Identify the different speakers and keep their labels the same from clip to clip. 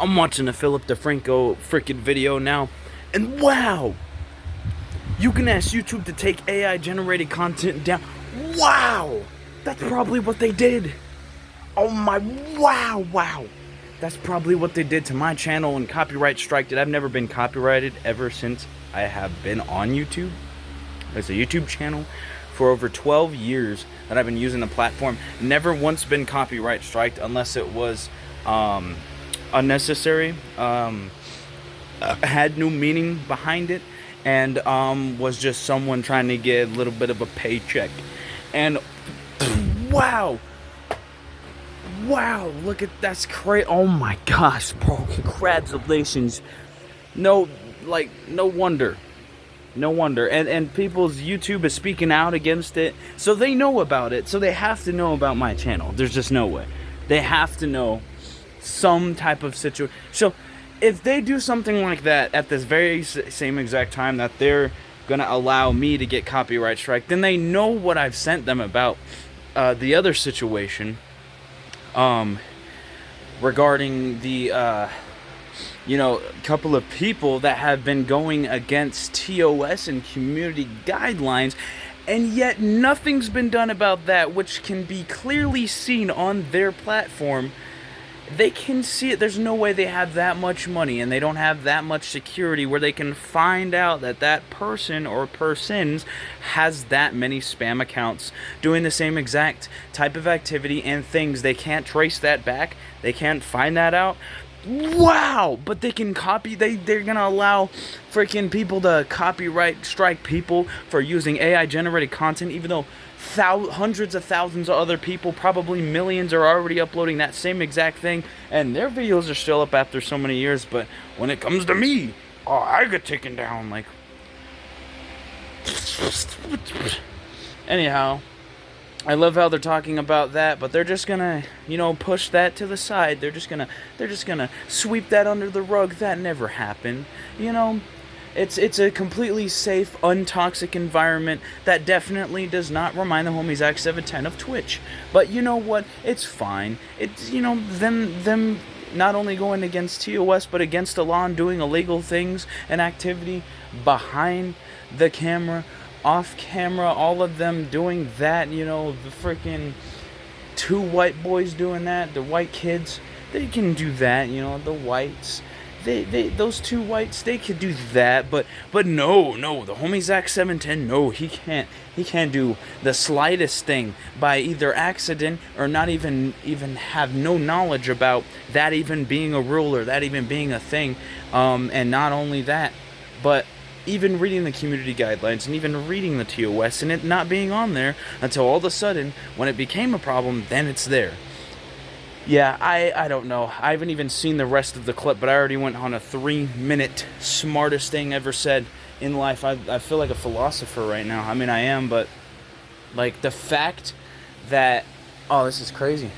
Speaker 1: I'm watching a Philip DeFranco freaking video now, and wow, you can ask YouTube to take AI generated content down. Wow, that's probably what they did. Oh my, wow. That's probably what they did to my channel and copyright striked it. I've never been copyrighted ever since I have been on YouTube. It's a YouTube channel for over 12 years that I've been using the platform. Never once been copyright striked unless it was unnecessary, had no meaning behind it, and was just someone trying to get a little bit of a paycheck. And wow, look at that's crazy. Oh my gosh, bro, congratulations. No wonder. And people's YouTube is speaking out against it, so they know about it, so they have to know about my channel. There's just no way. They have to know some type of situation. So if they do something like that at this very same exact time that they're gonna allow me to get copyright strike, then they know what I've sent them about the other situation regarding the couple of people that have been going against TOS and community guidelines, and yet nothing's been done about that, which can be clearly seen on their platform. They can see it. There's no way they have that much money and they don't have that much security where they can find out that that person or persons has that many spam accounts doing the same exact type of activity and things. They can't trace that back. They can't find that out. Wow, but they can copy. They're gonna allow freaking people to copyright strike people for using AI generated content, even though hundreds of thousands of other people, probably millions, are already uploading that same exact thing, and their videos are still up after so many years. But when it comes to me, oh, I get taken down. Like, anyhow, I love how they're talking about that, but they're just gonna, push that to the side. They're just gonna sweep that under the rug. That never happened. It's a completely safe, untoxic environment that definitely does not remind the homies X710 of Twitch. But you know what? It's fine. It's, them not only going against TOS, but against the law and doing illegal things and activity behind the camera, off camera, all of them doing that, the freaking two white boys doing that, the white kids, they can do that, the whites. Those two whites, they could do that, but no, the homie X710, no, he can't do the slightest thing by either accident or not even have no knowledge about that even being a rule or that even being a thing, and not only that, but even reading the community guidelines and even reading the TOS and it not being on there until all of a sudden, when it became a problem, then it's there. Yeah, I don't know. I haven't even seen the rest of the clip, but I already went on a 3-minute smartest thing ever said in life. I feel like a philosopher right now. I mean, I am, but like the fact that, oh, this is crazy.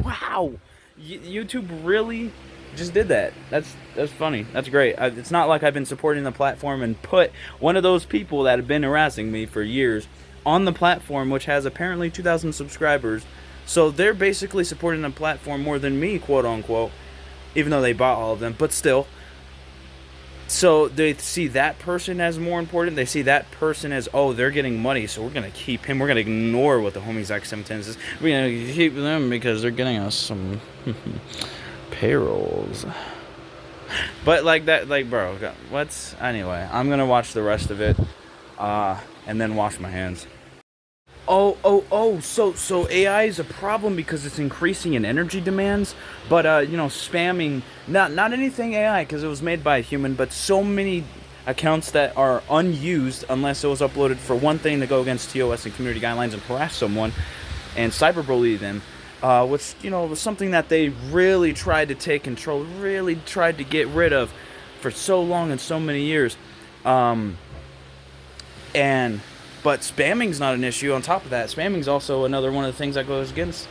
Speaker 1: Wow. YouTube really just did that. That's funny. That's great. It's not like I've been supporting the platform and put one of those people that have been harassing me for years on the platform, which has apparently 2,000 subscribers. So they're basically supporting the platform more than me, quote unquote, even though they bought all of them, but still. So they see that person as more important. They see that person as, oh, they're getting money, so we're going to keep him. We're going to ignore what the homies X710 says. We're going to keep them because they're getting us some payrolls. But like that, like, bro, what's, anyway, I'm going to watch the rest of it. And then wash my hands. So AI is a problem because it's increasing in energy demands, but spamming, not anything AI because it was made by a human, but so many accounts that are unused unless it was uploaded for one thing to go against TOS and community guidelines and harass someone and cyberbully them, which was something that they really tried to take control, really tried to get rid of for so long and so many years. But spamming's not an issue. On top of that, spamming's also another one of the things that goes against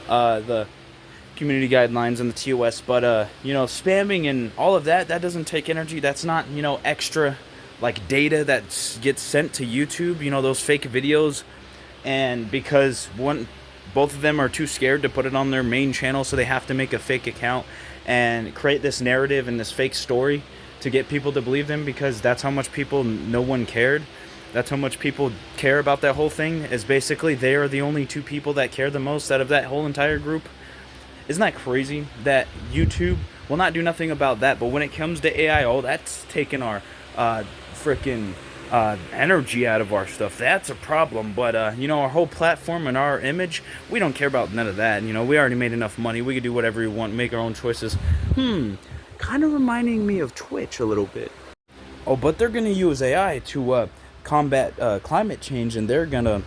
Speaker 1: the community guidelines and the TOS. But spamming and all of that doesn't take energy. That's not extra like data that gets sent to YouTube. Those fake videos, and because both of them are too scared to put it on their main channel, so they have to make a fake account and create this narrative and this fake story to get people to believe them, because that's how much people, no one cared. That's how much people care about that whole thing, is basically they are the only two people that care the most out of that whole entire group. Isn't that crazy that YouTube will not do nothing about that, but when it comes to AI, oh, that's taking our freaking energy out of our stuff. That's a problem. But you know, our whole platform and our image, we don't care about none of that. You know, we already made enough money. We could do whatever we want, make our own choices. Kind of reminding me of Twitch a little bit. Oh, but they're gonna use AI to combat climate change, and they're gonna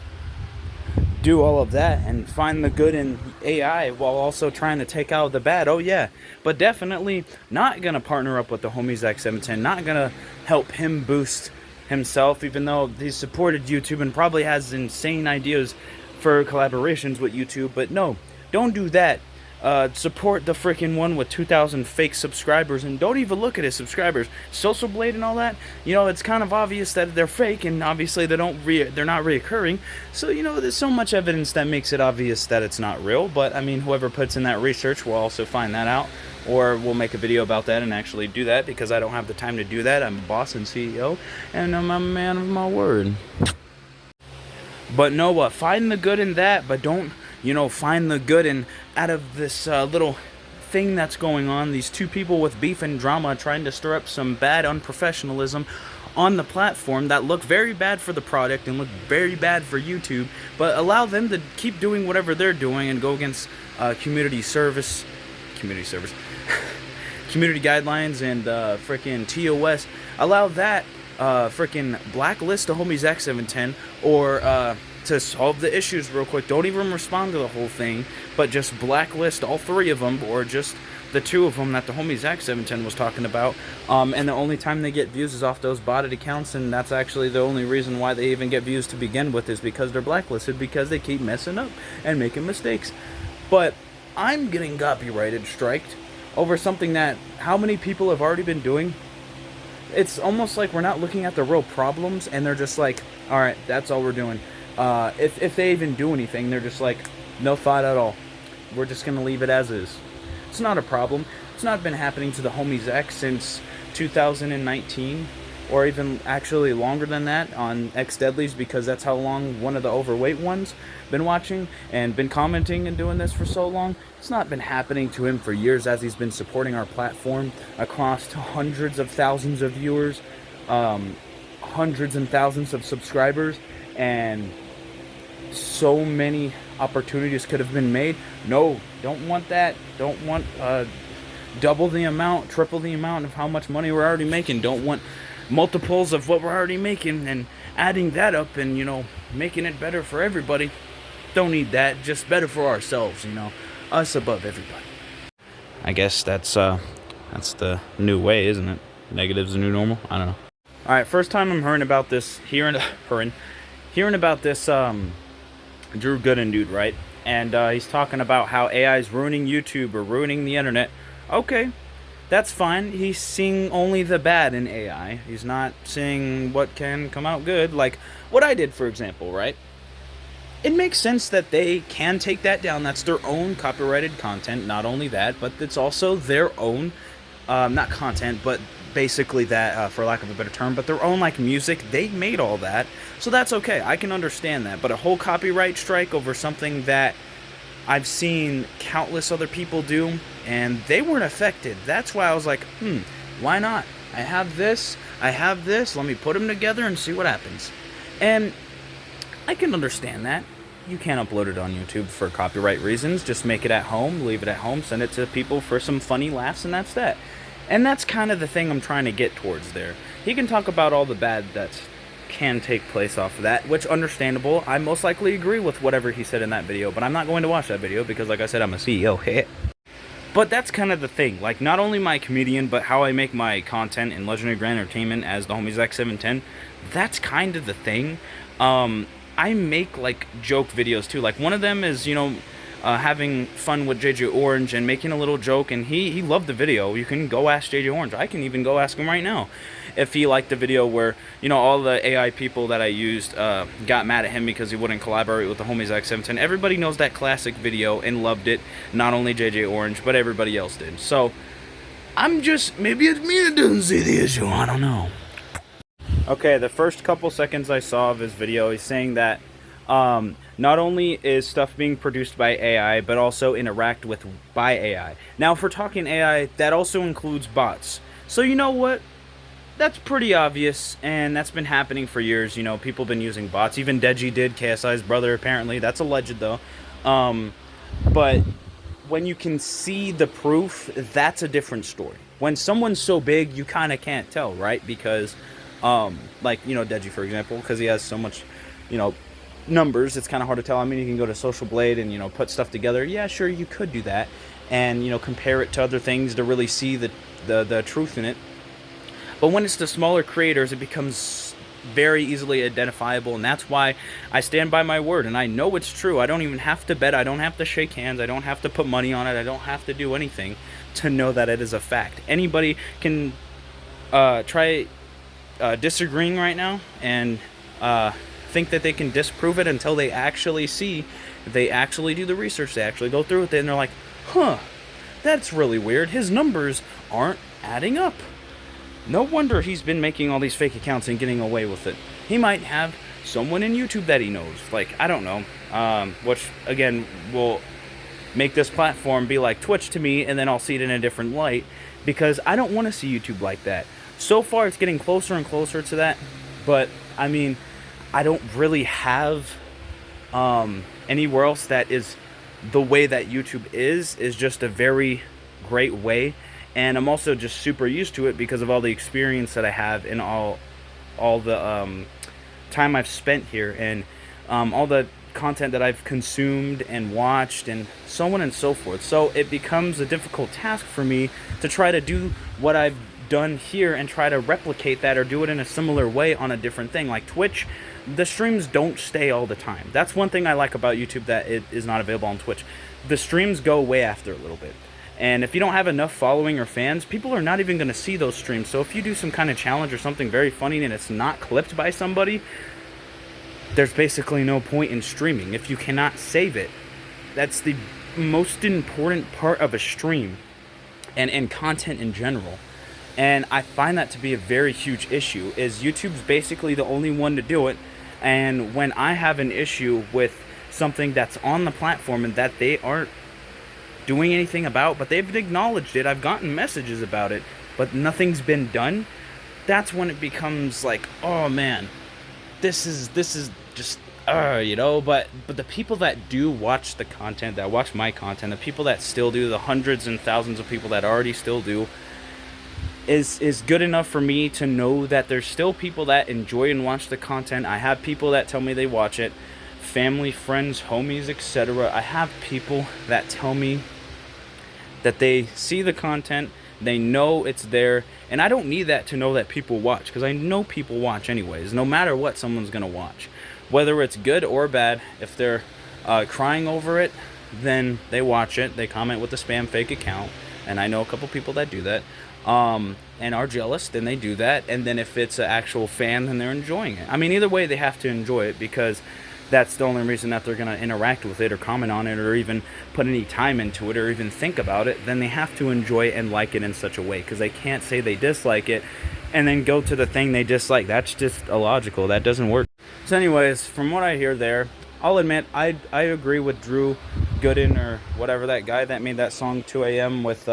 Speaker 1: do all of that and find the good in AI while also trying to take out the bad. Oh yeah, but definitely not gonna partner up with the homie ZXinfinite, not gonna help him boost himself, even though he's supported YouTube and probably has insane ideas for collaborations with YouTube. But no, don't do that. Support the freaking one with 2,000 fake subscribers, and don't even look at his subscribers. Social Blade and all that, you know, it's kind of obvious that they're fake, and obviously they're not reoccurring. So, you know, there's so much evidence that makes it obvious that it's not real. But I mean, whoever puts in that research will also find that out, or we'll make a video about that and actually do that, because I don't have the time to do that. I'm a boss and CEO, and I'm a man of my word. But no, find the good in that, but don't, you know, find the good in out of this little thing that's going on. These two people with beef and drama trying to stir up some bad unprofessionalism on the platform that look very bad for the product and look very bad for YouTube, but allow them to keep doing whatever they're doing and go against community guidelines and freaking TOS. Allow that freaking blacklist the homie ZXinfinite, or to solve the issues real quick. Don't even respond to the whole thing, but just blacklist all three of them, or just the two of them that the homie ZXinfinite was talking about. And the only time they get views is off those botted accounts, and that's actually the only reason why they even get views to begin with, is because they're blacklisted, because they keep messing up and making mistakes. But I'm getting copyrighted striked over something that how many people have already been doing. It's almost like we're not looking at the real problems, and they're just like, all right, that's all we're doing. If they even do anything, they're just like, no thought at all. We're just going to leave it as is. It's not a problem. It's not been happening to the homies X since 2019, or even actually longer than that on X Deadlies, because that's how long one of the overweight ones been watching and been commenting and doing this for so long. It's not been happening to him for years, as he's been supporting our platform across to hundreds of thousands of viewers, hundreds and thousands of subscribers, and so many opportunities could have been made. No, don't want that. Don't want double the amount, triple the amount of how much money we're already making. Don't want multiples of what we're already making and adding that up and, you know, making it better for everybody. Don't need that. Just better for ourselves, you know, us above everybody. I guess that's the new way, isn't it? Negative's the new normal. I don't know. All right, first time I'm hearing about this, hearing about this Drew Gooden dude, right? And he's talking about how AI is ruining YouTube or ruining the internet. Okay, that's fine. He's seeing only the bad in AI. He's not seeing what can come out good, like what I did, for example, right? It makes sense that they can take that down. That's their own copyrighted content. Not only that, but it's also their own, not content, but basically that, for lack of a better term, but their own, like, music. They made all that, so that's okay. I can understand that. But a whole copyright strike over something that I've seen countless other people do, and they weren't affected. That's why I was like, why not? I have this, let me put them together and see what happens. And I can understand that. You can't upload it on YouTube for copyright reasons. Just make it at home, leave it at home, send it to people for some funny laughs, and that's that. And that's kind of the thing I'm trying to get towards there. He can talk about all the bad that can take place off of that, which, understandable. I most likely agree with whatever he said in that video, but I'm not going to watch that video because, like I said, I'm a CEO. But that's kind of the thing. Like, not only my comedian, but how I make my content in Legendary Grand Entertainment as the homie ZX710. That's kind of the thing. I make, like, joke videos, too. Like, one of them is, you know, having fun with JJ Orange and making a little joke, and he loved the video. You can go ask JJ Orange. I can even go ask him right now if he liked the video where, you know, all the AI people that I used got mad at him because he wouldn't collaborate with the homies ZXinfinite. Everybody knows that classic video and loved it. Not only JJ Orange, but everybody else did. So I'm just, maybe it's me that doesn't see the issue. I don't know. Okay, the first couple seconds I saw of his video, he's saying that not only is stuff being produced by AI, but also interact with by AI. Now, if we're talking AI, that also includes bots. So you know what? That's pretty obvious, and that's been happening for years. You know, people have been using bots. Even Deji did, KSI's brother, apparently. That's alleged, though. But when you can see the proof, that's a different story. When someone's so big, you kind of can't tell, right? Because, like, you know, Deji, for example, because he has so much, you know, numbers, it's kind of hard to tell. I mean, you can go to Social Blade and, you know, put stuff together. Yeah, sure, you could do that. And, you know, compare it to other things to really see the truth in it. But when it's the smaller creators, it becomes very easily identifiable, and that's why I stand by my word, and I know it's true. I don't even have to bet. I don't have to shake hands. I don't have to put money on it. I don't have to do anything to know that it is a fact. Anybody can try disagreeing right now and think that they can disprove it until they actually see, they actually do the research, they actually go through with it, and they're like, huh, that's really weird. His numbers aren't adding up. No wonder he's been making all these fake accounts and getting away with it. He might have someone in YouTube that he knows. Like, I don't know. Which, again, will make this platform be like Twitch to me, and then I'll see it in a different light, because I don't want to see YouTube like that. So far, it's getting closer and closer to that, but, I mean, I don't really have anywhere else that is the way that YouTube is just a very great way. And I'm also just super used to it because of all the experience that I have and all the time I've spent here, and all the content that I've consumed and watched and so on and so forth. So it becomes a difficult task for me to try to do what I've done here and try to replicate that or do it in a similar way on a different thing. Like Twitch, the streams don't stay all the time. That's one thing I like about YouTube that it is not available on Twitch. The streams go way after a little bit. And if you don't have enough following or fans, people are not even going to see those streams. So if you do some kind of challenge or something very funny and it's not clipped by somebody, there's basically no point in streaming. If you cannot save it, that's the most important part of a stream and content in general. And I find that to be a very huge issue, is YouTube's basically the only one to do it. And when I have an issue with something that's on the platform and that they aren't doing anything about, but they've acknowledged it, I've gotten messages about it, but nothing's been done, that's when it becomes like, oh man, this is just you know. But the people that do watch the content, that watch my content, the people that still do, the hundreds and thousands of people that already still do, is good enough for me to know that there's still people that enjoy and watch the content. I have people that tell me they watch it, family, friends, homies, etc. I have people that tell me that they see the content, they know it's there, and I don't need that to know that people watch, because I know people watch anyways. No matter what, someone's gonna watch, whether it's good or bad. If they're crying over it, then they watch it, they comment with a spam fake account, and I know a couple people that do that, and are jealous, then they do that. And then if it's an actual fan, then they're enjoying it. I mean, either way, they have to enjoy it, because that's the only reason that they're going to interact with it or comment on it or even put any time into it or even think about it. Then they have to enjoy it and like it in such a way, because they can't say they dislike it and then go to the thing they dislike. That's just illogical. That doesn't work. So anyways, from what I hear there, I'll admit I agree with Drew Gooden, or whatever, that guy that made that song 2 a.m. with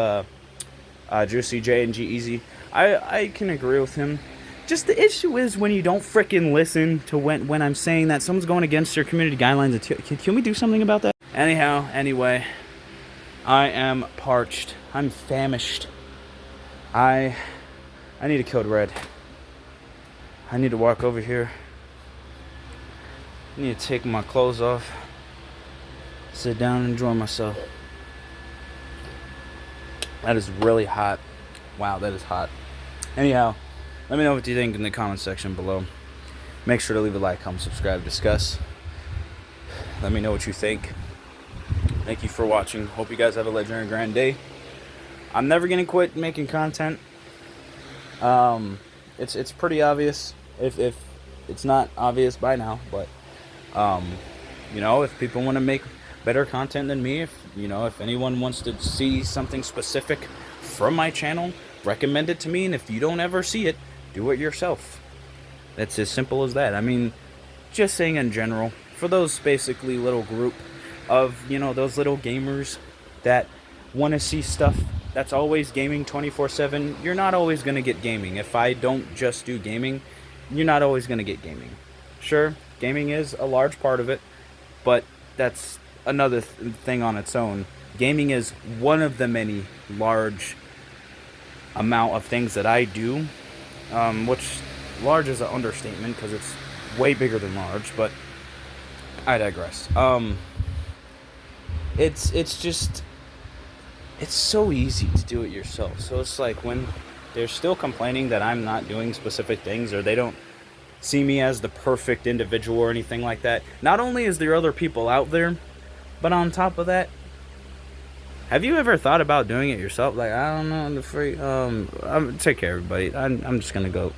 Speaker 1: Juicy J and G-Eazy. I can agree with him. Just the issue is when you don't frickin' listen to when I'm saying that someone's going against your community guidelines. Can we do something about that? Anyhow, anyway, I am parched. I'm famished. I need a Code Red. I need to walk over here. I need to take my clothes off, sit down and enjoy myself. That is really hot. Wow, that is hot. Anyhow, let me know what you think in the comment section below. Make sure to leave a like, comment, subscribe, discuss. Let me know what you think. Thank you for watching. Hope you guys have a legendary grand day. I'm never gonna quit making content. It's pretty obvious if it's not obvious by now, but you know, if people want to make better content than me, if anyone wants to see something specific from my channel, recommend it to me, and if you don't ever see it, do it yourself. That's as simple as that. I mean, just saying in general, for those basically little group of, those little gamers that want to see stuff that's always gaming 24/7, you're not always going to get gaming. If I don't just do gaming, you're not always going to get gaming. Sure, gaming is a large part of it, but that's another thing on its own. Gaming is one of the many large amount of things that I do, which large is an understatement because it's way bigger than large, but I digress. It's so easy to do it yourself. So it's like when they're still complaining that I'm not doing specific things, or they don't see me as the perfect individual or anything like that. Not only is there other people out there, but on top of that, have you ever thought about doing it yourself? Like, I don't know, take care, everybody. I'm just gonna go.